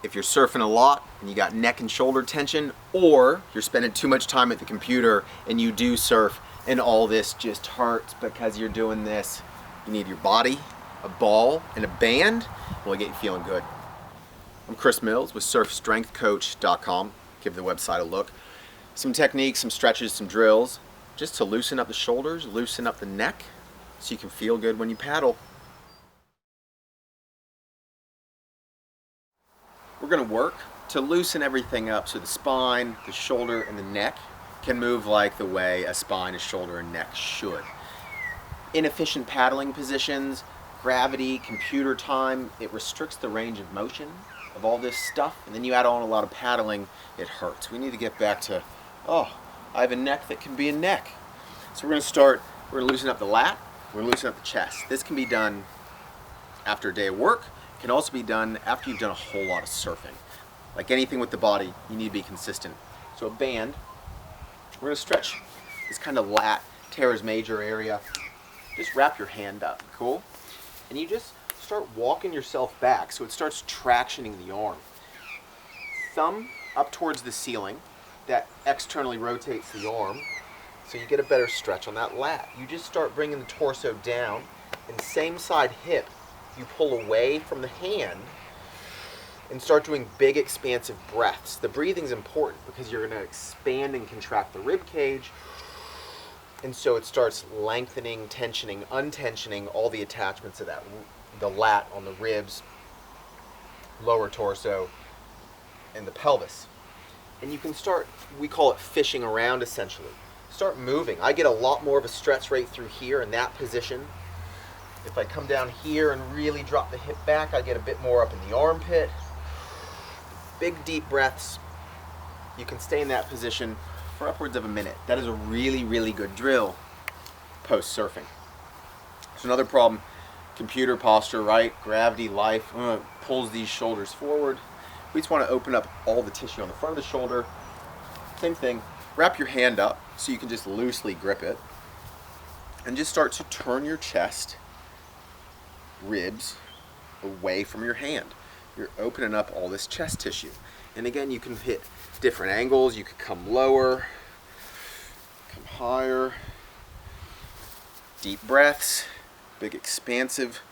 if you're surfing a lot and you got neck and shoulder tension, or you're spending too much time at the computer and you do surf and all this just hurts because you're doing this, you need your body, a ball, and a band will get you feeling good. I'm Cris Mills with surfstrengthcoach.com. Give the website a look. Some techniques, some stretches, some drills, just to loosen up the shoulders, loosen up the neck, so you can feel good when you paddle. We're going to work to loosen everything up so the spine, the shoulder, and the neck can move like the way a spine, a shoulder, and neck should. Inefficient paddling positions, gravity, computer time, it restricts the range of motion of all this stuff, and then you add on a lot of paddling, it hurts. We need to get back to, oh, I have a neck that can be a neck. So we're going to start, we're going to loosen up the lat, we're going to loosen up the chest. This can be done after a day of work. It can also be done after you've done a whole lot of surfing. Like anything with the body, you need to be consistent. So a band, we're going to stretch this kind of lat, teres major area. Just wrap your hand up, cool? And you just start walking yourself back so it starts tractioning the arm. Thumb up towards the ceiling, that externally rotates the arm so you get a better stretch on that lat. You just start bringing the torso down, and same side hip, you pull away from the hand and start doing big expansive breaths. The breathing is important because you're going to expand and contract the rib cage, and so it starts lengthening, tensioning, untensioning all the attachments of that, the lat on the ribs, lower torso, and the pelvis. And you can start, we call it fishing around essentially. Start moving. I get a lot more of a stretch right through here in that position. If I come down here and really drop the hip back, I get a bit more up in the armpit. Big deep breaths. You can stay in that position for upwards of a minute. That is a really, really good drill post surfing. There's another problem, computer posture, right? Gravity, life, pulls these shoulders forward. We just want to open up all the tissue on the front of the shoulder. Same thing, wrap your hand up so you can just loosely grip it. And just start to turn your chest, ribs, away from your hand. You're opening up all this chest tissue. And again, you can hit different angles. You could come lower, come higher. Deep breaths, big expansive.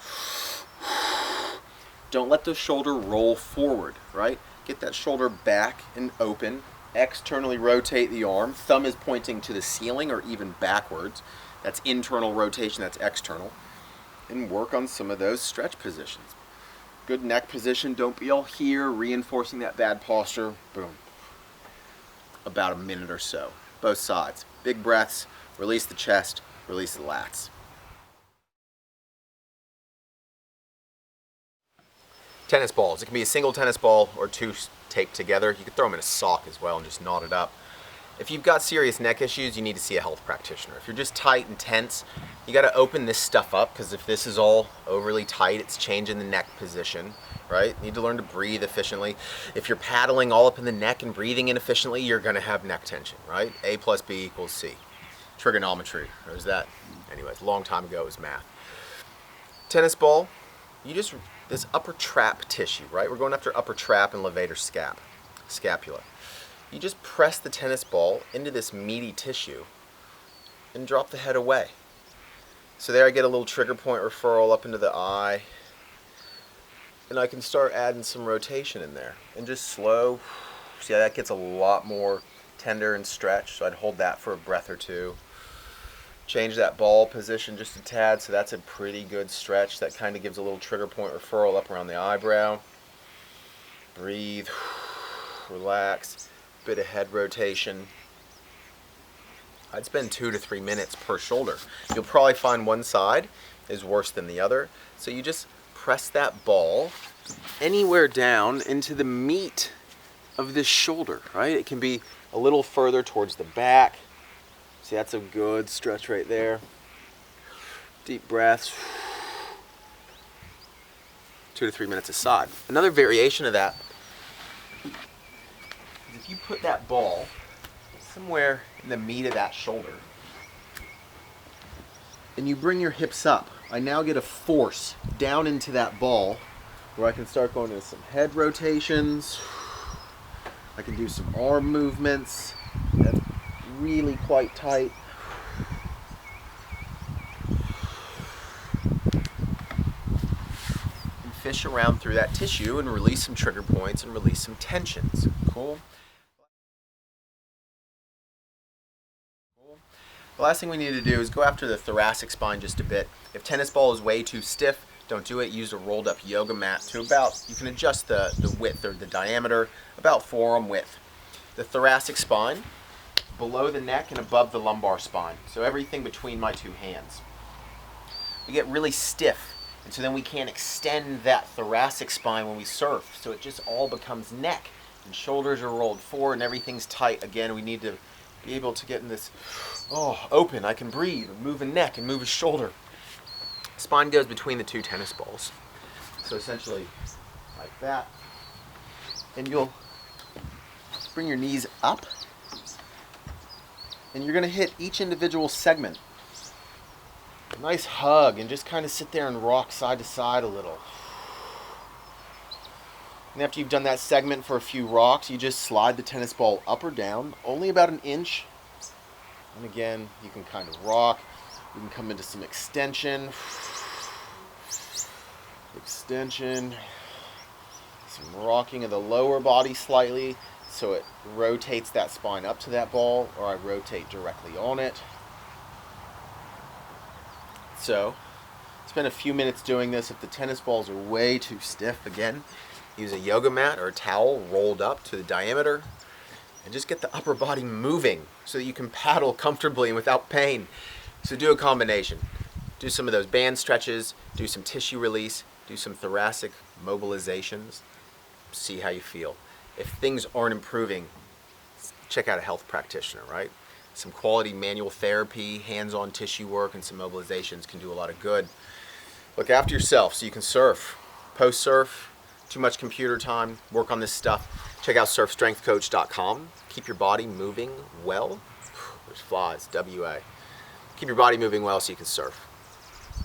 Don't let the shoulder roll forward, right? Get that shoulder back and open. Externally rotate the arm. Thumb is pointing to the ceiling or even backwards. That's internal rotation, that's external. And work on some of those stretch positions. Good neck position, don't be all here, reinforcing that bad posture. Boom. About a minute or so, both sides. Big breaths, release the chest, release the lats. Tennis balls. It can be a single tennis ball or two taped together. You could throw them in a sock as well and just knot it up. If you've got serious neck issues, you need to see a health practitioner. If you're just tight and tense, you got to open this stuff up, because if this is all overly tight, it's changing the neck position, right? You need to learn to breathe efficiently. If you're paddling all up in the neck and breathing inefficiently, you're going to have neck tension, right? A plus B equals C. Trigonometry, or is that? Anyways, a long time ago it was math. Tennis ball, this upper trap tissue, right? We're going after upper trap and levator scapula. You just press the tennis ball into this meaty tissue and drop the head away. So there I get a little trigger point referral up into the eye, and I can start adding some rotation in there and just slow. See how that gets a lot more tender and stretched, so I'd hold that for a breath or two. Change that ball position just a tad, so that's a pretty good stretch. That kind of gives a little trigger point referral up around the eyebrow. Breathe, relax, bit of head rotation. I'd spend 2 to 3 minutes per shoulder. You'll probably find one side is worse than the other, so you just press that ball anywhere down into the meat of this shoulder, right? It can be a little further towards the back. See, that's a good stretch right there. Deep breaths. 2 to 3 minutes aside. Another variation of that is if you put that ball somewhere in the meat of that shoulder and you bring your hips up, I now get a force down into that ball where I can start going into some head rotations. I can do some arm movements. That's really quite tight. And fish around through that tissue and release some trigger points and release some tensions. Cool? The last thing we need to do is go after the thoracic spine just a bit. If tennis ball is way too stiff, don't do it. Use a rolled up yoga mat to about, you can adjust the width or the diameter, about forearm width. The thoracic spine, below the neck and above the lumbar spine. So everything between my two hands. We get really stiff, and so then we can't extend that thoracic spine when we surf. So it just all becomes neck, and shoulders are rolled forward and everything's tight. Again, we need to be able to get in this, open, I can breathe, move a neck and move a shoulder. Spine goes between the two tennis balls. So essentially like that. And you'll bring your knees up and you're gonna hit each individual segment. Nice hug and just kind of sit there and rock side to side a little. And after you've done that segment for a few rocks, you just slide the tennis ball up or down, only about an inch. And again, you can kind of rock. You can come into some extension. Extension. Some rocking of the lower body slightly, so it rotates that spine up to that ball, or I rotate directly on it. So, spend a few minutes doing this. If the tennis balls are way too stiff, again, use a yoga mat or a towel rolled up to the diameter and just get the upper body moving so that you can paddle comfortably and without pain. So do a combination. Do some of those band stretches, do some tissue release, do some thoracic mobilizations, see how you feel. If things aren't improving, check out a health practitioner, right? Some quality manual therapy, hands-on tissue work, and some mobilizations can do a lot of good. Look after yourself so you can surf. Post-surf, too much computer time, work on this stuff. Check out surfstrengthcoach.com. Keep your body moving well. There's flies, WA. Keep your body moving well so you can surf.